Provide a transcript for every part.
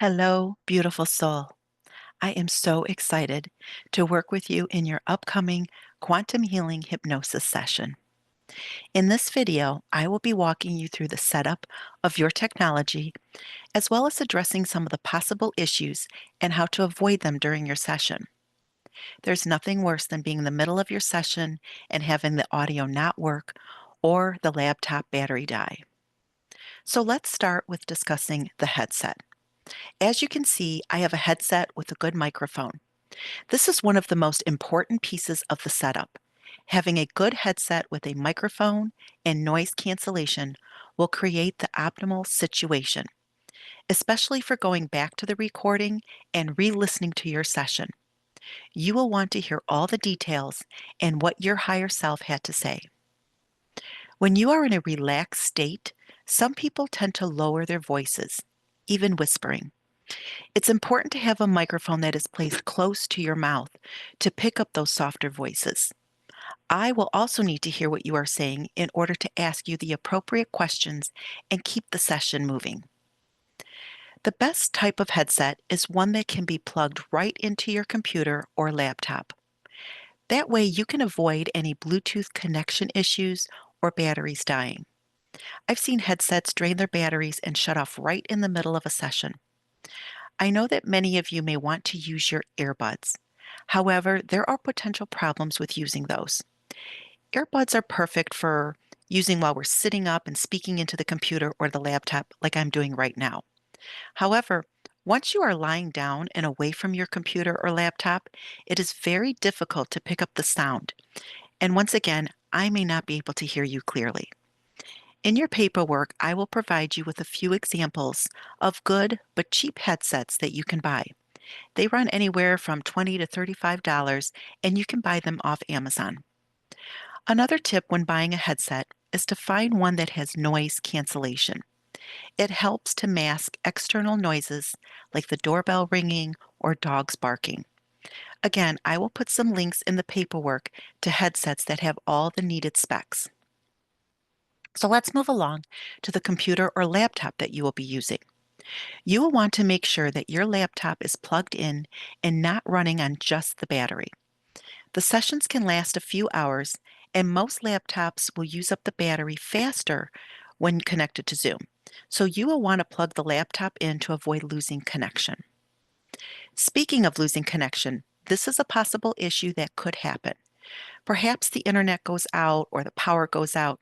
Hello, beautiful soul. I am so excited to work with you in your upcoming Quantum Healing Hypnosis session. In this video, I will be walking you through the setup of your technology, as well as addressing some of the possible issues and how to avoid them during your session. There's nothing worse than being in the middle of your session and having the audio not work or the laptop battery die. So let's start with discussing the headset. As you can see, I have a headset with a good microphone. This is one of the most important pieces of the setup. Having a good headset with a microphone and noise cancellation will create the optimal situation, especially for going back to the recording and re-listening to your session. You will want to hear all the details and what your higher self had to say. When you are in a relaxed state, some people tend to lower their voices, even whispering. It's important to have a microphone that is placed close to your mouth to pick up those softer voices. I will also need to hear what you are saying in order to ask you the appropriate questions and keep the session moving. The best type of headset is one that can be plugged right into your computer or laptop. That way you can avoid any Bluetooth connection issues or batteries dying. I've seen headsets drain their batteries and shut off right in the middle of a session. I know that many of you may want to use your earbuds. However, there are potential problems with using those. Earbuds are perfect for using while we're sitting up and speaking into the computer or the laptop like I'm doing right now. However, once you are lying down and away from your computer or laptop, it is very difficult to pick up the sound. And once again, I may not be able to hear you clearly. In your paperwork, I will provide you with a few examples of good but cheap headsets that you can buy. They run anywhere from $20 to $35, and you can buy them off Amazon. Another tip when buying a headset is to find one that has noise cancellation. It helps to mask external noises like the doorbell ringing or dogs barking. Again, I will put some links in the paperwork to headsets that have all the needed specs. So let's move along to the computer or laptop that you will be using. You will want to make sure that your laptop is plugged in and not running on just the battery. The sessions can last a few hours, and most laptops will use up the battery faster when connected to Zoom. So you will want to plug the laptop in to avoid losing connection. Speaking of losing connection, this is a possible issue that could happen. Perhaps the internet goes out or the power goes out.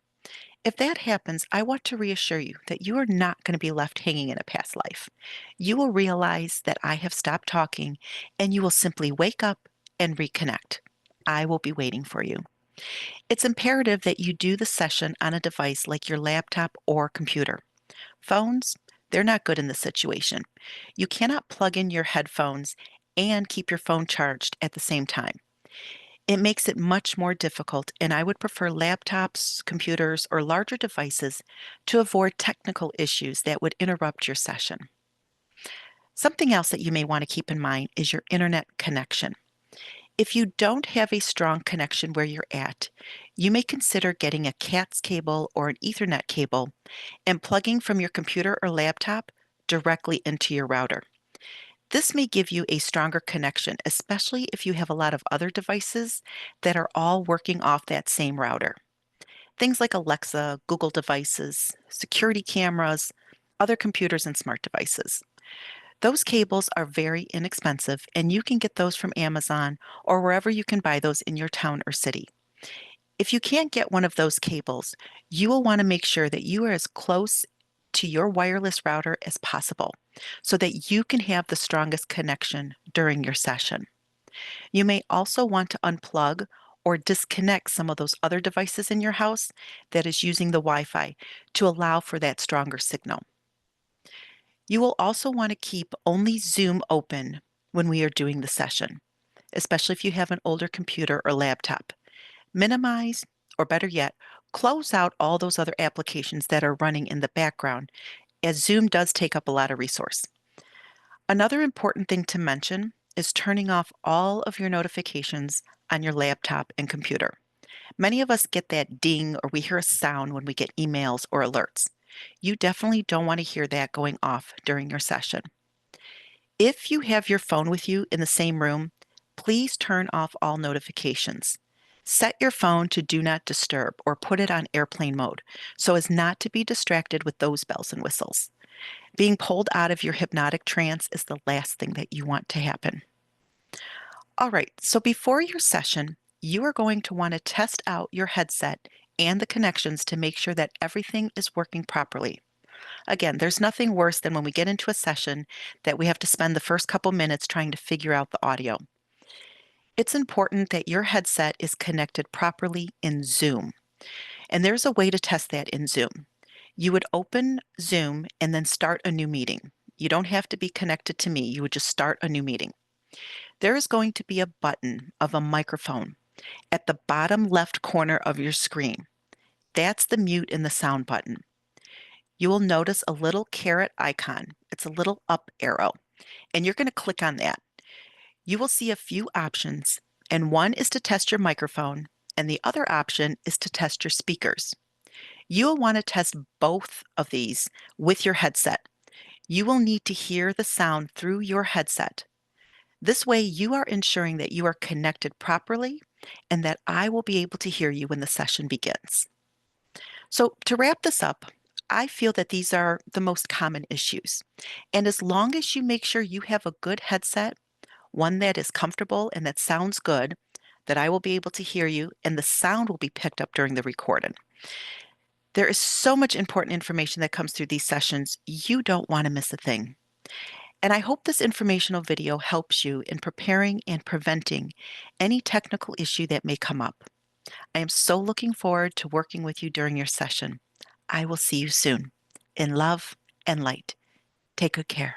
If that happens, I want to reassure you that you are not going to be left hanging in a past life. You will realize that I have stopped talking and you will simply wake up and reconnect. I will be waiting for you. It's imperative that you do the session on a device like your laptop or computer. Phones, they're not good in this situation. You cannot plug in your headphones and keep your phone charged at the same time. It makes it much more difficult, and I would prefer laptops, computers, or larger devices to avoid technical issues that would interrupt your session. Something else that you may want to keep in mind is your internet connection. If you don't have a strong connection where you're at, you may consider getting a CATS cable or an Ethernet cable and plugging from your computer or laptop directly into your router. This may give you a stronger connection, especially if you have a lot of other devices that are all working off that same router. Things like Alexa, Google devices, security cameras, other computers, and smart devices. Those cables are very inexpensive, and you can get those from Amazon or wherever you can buy those in your town or city. If you can't get one of those cables, you will want to make sure that you are as close to your wireless router as possible so that you can have the strongest connection during your session. You may also want to unplug or disconnect some of those other devices in your house that is using the Wi-Fi to allow for that stronger signal. You will also want to keep only Zoom open when we are doing the session, especially if you have an older computer or laptop. Minimize, or better yet, close out all those other applications that are running in the background, as Zoom does take up a lot of resource. Another important thing to mention is turning off all of your notifications on your laptop and computer. Many of us get that ding or we hear a sound when we get emails or alerts. You definitely don't want to hear that going off during your session. If you have your phone with you in the same room, please turn off all notifications. Set your phone to do not disturb or put it on airplane mode so as not to be distracted with those bells and whistles. Being pulled out of your hypnotic trance is the last thing that you want to happen. All right, so before your session, you are going to want to test out your headset and the connections to make sure that everything is working properly. Again, there's nothing worse than when we get into a session that we have to spend the first couple minutes trying to figure out the audio. It's important that your headset is connected properly in Zoom, and there's a way to test that in Zoom. You would open Zoom and then start a new meeting. You don't have to be connected to me. You would just start a new meeting. There is going to be a button of a microphone at the bottom left corner of your screen. That's the mute and the sound button. You will notice a little caret icon. It's a little up arrow, and you're going to click on that. You will see a few options, and one is to test your microphone, and the other option is to test your speakers. You will want to test both of these with your headset. You will need to hear the sound through your headset. This way, you are ensuring that you are connected properly and that I will be able to hear you when the session begins. So, to wrap this up, I feel that these are the most common issues. And as long as you make sure you have a good headset, one that is comfortable and that sounds good, that I will be able to hear you and the sound will be picked up during the recording. There is so much important information that comes through these sessions. You don't want to miss a thing. And I hope this informational video helps you in preparing and preventing any technical issue that may come up. I am so looking forward to working with you during your session. I will see you soon. In love and light. Take good care.